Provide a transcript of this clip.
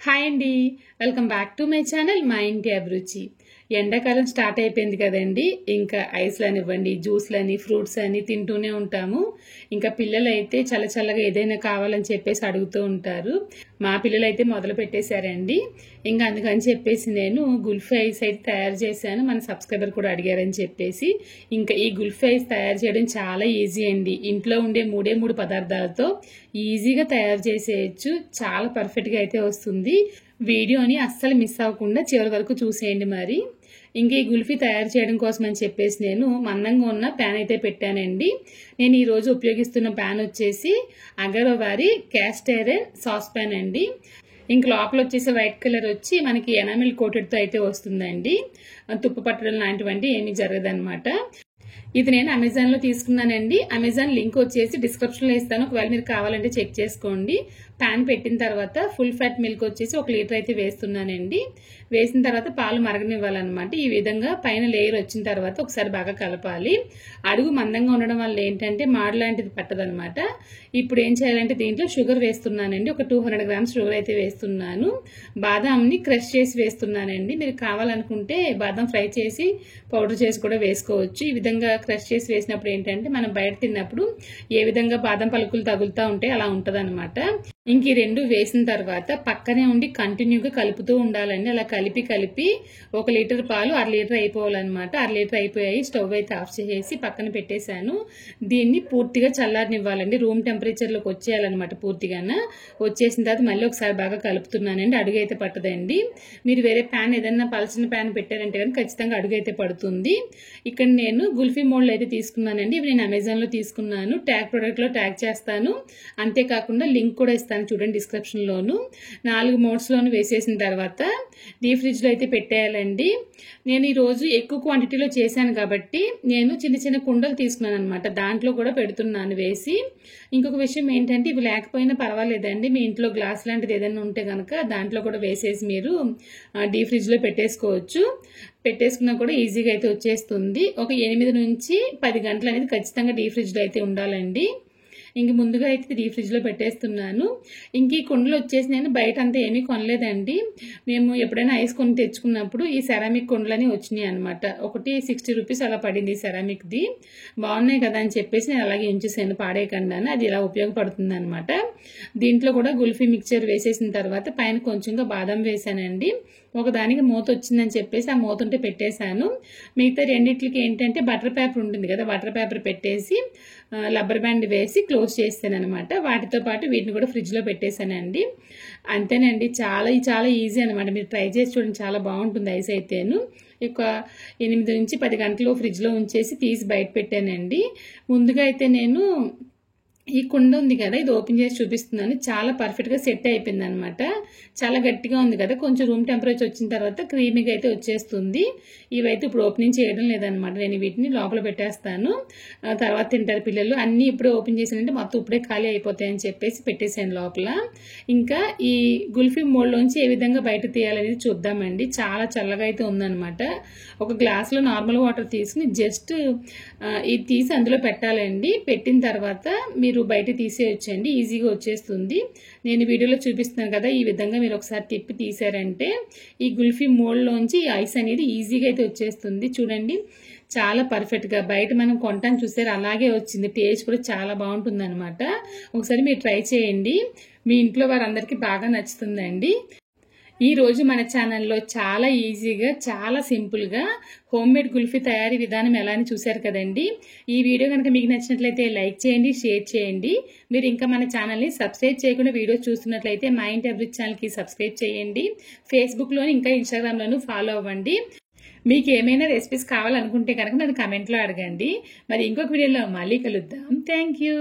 Hi అండి, welcome back to my channel మా ఇంటి అభిరుచి. ఎండాకాలం స్టార్ట్ అయిపోయింది కదండి. ఇంకా ఐస్లు అనివ్వండి, జ్యూస్లని, ఫ్రూట్స్ అని తింటూనే ఉంటాము. ఇంకా పిల్లలు అయితే చల్లగా ఏదైనా కావాలని చెప్పేసి అడుగుతూ ఉంటారు. మా పిల్లలు అయితే మొదలు పెట్టేశారండి. ఇంకా అందుకని చెప్పేసి నేను గుల్ఫీ ఐస్ అయితే తయారు చేశాను. మన సబ్స్క్రైబర్ కూడా అడిగారని చెప్పేసి ఇంకా ఈ గుల్ఫీ ఐస్ తయారు చేయడం చాలా ఈజీ అండి. ఇంట్లో ఉండే మూడు పదార్థాలతో ఈజీగా తయారు చేసేయచ్చు. చాలా పర్ఫెక్ట్గా అయితే వస్తుంది. వీడియోని అస్సలు మిస్ అవ్వకుండా చివరి వరకు చూసేయండి. మరి ఇంక ఈ గుల్ఫీ తయారు చేయడం కోసం అని చెప్పేసి నేను మందంగా ఉన్న ప్యాన్ అయితే పెట్టానండి. నేను ఈ రోజు ఉపయోగిస్తున్న ప్యాన్ వచ్చేసి అగరో వారి క్యాస్ట్ ఐరన్ సాస్ ప్యాన్ అండి. ఇంక లోపల వచ్చేసి వైట్ కలర్ వచ్చి మనకి ఎనామిల్ కోటెడ్ తో అయితే వస్తుందండి. తుప్పు పట్టడం లాంటివంటి ఏమీ జరగదన్నమాట. ఇది నేను అమెజాన్ లో తీసుకున్నానండి. అమెజాన్ లింక్ వచ్చేసి డిస్క్రిప్షన్ లో ఇస్తాను, ఒకవేళ మీరు కావాలంటే చెక్ చేసుకోండి. ప్యాన్ పెట్టిన తర్వాత ఫుల్ ఫ్యాట్ మిల్క్ వచ్చేసి 1 లీటర్ అయితే వేస్తున్నానండి. వేసిన తర్వాత పాలు మరగనివ్వాలన్నమాట. ఈ విధంగా పైన లేయర్ వచ్చిన తర్వాత ఒకసారి బాగా కలపాలి. అడుగు మందంగా ఉండడం వల్ల ఏంటంటే మాడు లాంటిది పట్టదనమాట. ఇప్పుడు ఏం చేయాలంటే దీంట్లో షుగర్ వేస్తున్నానండి. ఒక 200 గ్రామ్స్ షుగర్ అయితే వేస్తున్నాను. బాదాంని క్రష్ చేసి వేస్తున్నానండి. మీరు కావాలనుకుంటే బాదం ఫ్రై చేసి పౌడర్ చేసి కూడా వేసుకోవచ్చు. ఈ విధంగా క్రష్ చేసి వేసినప్పుడు ఏంటంటే మనం బయట తిన్నప్పుడు ఏ విధంగా బాదం పలుకులు తగులుతూ ఉంటాయి అలా ఉంటది అనమాట. ఇంక ఈ రెండు వేసిన తర్వాత పక్కనే ఉండి కంటిన్యూగా కలుపుతూ ఉండాలండి. అలా కలిపి 1 లీటర్ పాలు 1/2 లీటర్ అయిపోవాలన్నమాట. 1/2 లీటర్ అయిపోయాయి. స్టవ్ అయితే ఆఫ్ చేసి పక్కన పెట్టేశాను. దీన్ని పూర్తిగా చల్లారనివ్వాలండి. రూమ్ టెంపరేచర్ లోకి వచ్చేయాలన్నమాట. పూర్తిగా వచ్చేసిన తర్వాత మళ్ళీ ఒకసారి బాగా కలుపుతున్నానండి. అడుగు అయితే పట్టదండి. మీరు వేరే ప్యాన్ ఏదైనా పలచిన ప్యాన్ పెట్టారంటే కానీ ఖచ్చితంగా అడుగు అయితే పడుతుంది. ఇక్కడ నేను గుల్ఫీ మోల్డ్ అయితే తీసుకున్నానండి. ఇవి నేను అమెజాన్ లో తీసుకున్నాను. ట్యాగ్ ప్రొడక్ట్ లో ట్యాగ్ చేస్తాను. అంతేకాకుండా లింక్ కూడా ఇస్తాను చూడండి డిస్క్రిప్షన్ లోను. 4 మోడ్స్ లోను వేసేసిన తర్వాత డీప్ ఫ్రిడ్జ్ లో అయితే పెట్టేయాలండి. నేను ఈ రోజు ఎక్కువ క్వాంటిటీలో చేశాను కాబట్టి నేను చిన్న కుండలు తీసుకున్నాను అనమాట. దాంట్లో కూడా పెడుతున్నాను వేసి. ఇంకొక విషయం ఏంటంటే ఇవి లేకపోయినా పర్వాలేదండి. మీ ఇంట్లో గ్లాస్ లాంటిది ఏదైనా ఉంటే కనుక దాంట్లో కూడా వేసేసి మీరు డీప్ ఫ్రిడ్జ్ లో పెట్టేసుకోవచ్చు. పెట్టేసుకున్నా కూడా ఈజీగా అయితే వచ్చేస్తుంది. ఒక 8 నుంచి 10 గంటలు అనేది ఖచ్చితంగా డీప్ ఫ్రిడ్జ్ లో అయితే ఉండాలండి. ఇంక ముందుగా అయితే డీప్ ఫ్రిడ్జ్ లో పెట్టేస్తున్నాను. ఇంక ఈ కుండలు వచ్చేసి నేను బయట అంతా ఏమీ కొనలేదండి. మేము ఎప్పుడైనా ఐస్ కొని తెచ్చుకున్నప్పుడు ఈ సెరామిక్ కుండలని వచ్చినాయి అనమాట. ఒకటి 60 రూపీస్ అలా పడింది సెరామిక్ ది. బాగున్నాయి కదా అని చెప్పేసి నేను అలాగే ఉంచేసాను పాడేయకుండా. అది ఇలా ఉపయోగపడుతుంది అనమాట. దీంట్లో కూడా గుల్ఫీ మిక్చర్ వేసేసిన తర్వాత పైన కొంచెంగా బాదం వేసానండి. ఒకదానికి మూత వచ్చిందని చెప్పేసి ఆ మూత ఉంటే పెట్టేశాను. మిగతా రెండిట్లకి ఏంటంటే బటర్ పేపర్ ఉంటుంది కదా, బటర్ పేపర్ పెట్టేసి రబ్బర్ బ్యాండ్ వేసి క్లోజ్ చేస్తాను అనమాట. వాటితో పాటు వీటిని కూడా ఫ్రిడ్జ్ లో పెట్టేశానండి. అంతేనండి, చాలా ఈజీ అనమాట. మీరు ట్రై చేసి చూడండి, చాలా బాగుంటుంది ఐస్ అయితేను. ఒక 8 నుంచి 10 గంటలు ఫ్రిడ్జ్ లో ఉంచేసి తీసి బయట పెట్టానండి. ముందుగా అయితే నేను ఈ కుండ ఉంది కదా, ఇది ఓపెన్ చేసి చూపిస్తున్నాను. చాలా పర్ఫెక్ట్ గా సెట్ అయిపోయింది అనమాట. చాలా గట్టిగా ఉంది కదా, కొంచెం రూమ్ టెంపరేచర్ వచ్చిన తర్వాత క్రీమీగా అయితే వచ్చేస్తుంది. ఇవైతే ఇప్పుడు ఓపెనింగ్ చేయడం లేదనమాట. నేను వీటిని లోపల పెట్టేస్తాను, తర్వాత తింటారు పిల్లలు. అన్ని ఇప్పుడే ఓపెన్ చేసానంటే మొత్తం ఇప్పుడే ఖాళీ అయిపోతాయని చెప్పేసి పెట్టేసాను లోపల. ఇంకా ఈ గుల్ఫీ మోల్డ్ లోంచి ఏ విధంగా బయట తీయాలనేది చూద్దామండి. చాలా చల్లగా అయితే ఉందనమాట. ఒక గ్లాస్ లో నార్మల్ వాటర్ తీసుకుని జస్ట్ ఇది తీసి అందులో పెట్టాలండి. పెట్టిన తర్వాత మీరు బయట తీసేయొచ్చండి, ఈజీగా వచ్చేస్తుంది. నేను వీడియోలో చూపిస్తున్నాను కదా, ఈ విధంగా మీరు ఒకసారి తిప్పి తీసారంటే ఈ గుల్ఫీ మోల్డ్ లోంచి ఐస్ అనేది ఈజీగా అయితే వచ్చేస్తుంది. చూడండి, చాలా పర్ఫెక్ట్ గా బయట మనం కొంటాను చూసారు అలాగే వచ్చింది. టేస్ట్ కూడా చాలా బాగుంటుంది అనమాట. ఒకసారి మీరు ట్రై చేయండి, మీ ఇంట్లో వారందరికీ బాగా నచ్చుతుందండి. ఈ రోజు మన ఛానల్లో చాలా ఈజీగా, చాలా సింపుల్ గా హోమ్ మేడ్ కుల్ఫీ తయారీ విధానం ఎలా అని చూశారు కదండి. ఈ వీడియో కనుక మీకు నచ్చినట్లయితే లైక్ చేయండి, షేర్ చేయండి. మీరు ఇంకా మన ఛానల్ని సబ్స్క్రైబ్ చేయకుండా వీడియోస్ చూస్తున్నట్లయితే మా ఇంటి అభిరుచి ఛానల్కి సబ్స్క్రైబ్ చేయండి. ఫేస్బుక్లోని ఇంకా ఇన్స్టాగ్రామ్లోనూ ఫాలో అవ్వండి. మీకు ఏమైనా రెసిపీస్ కావాలనుకుంటే కనుక నన్ను కమెంట్లో అడగండి. మరి ఇంకొక వీడియోలో మళ్ళీ కలుద్దాం. Thank you.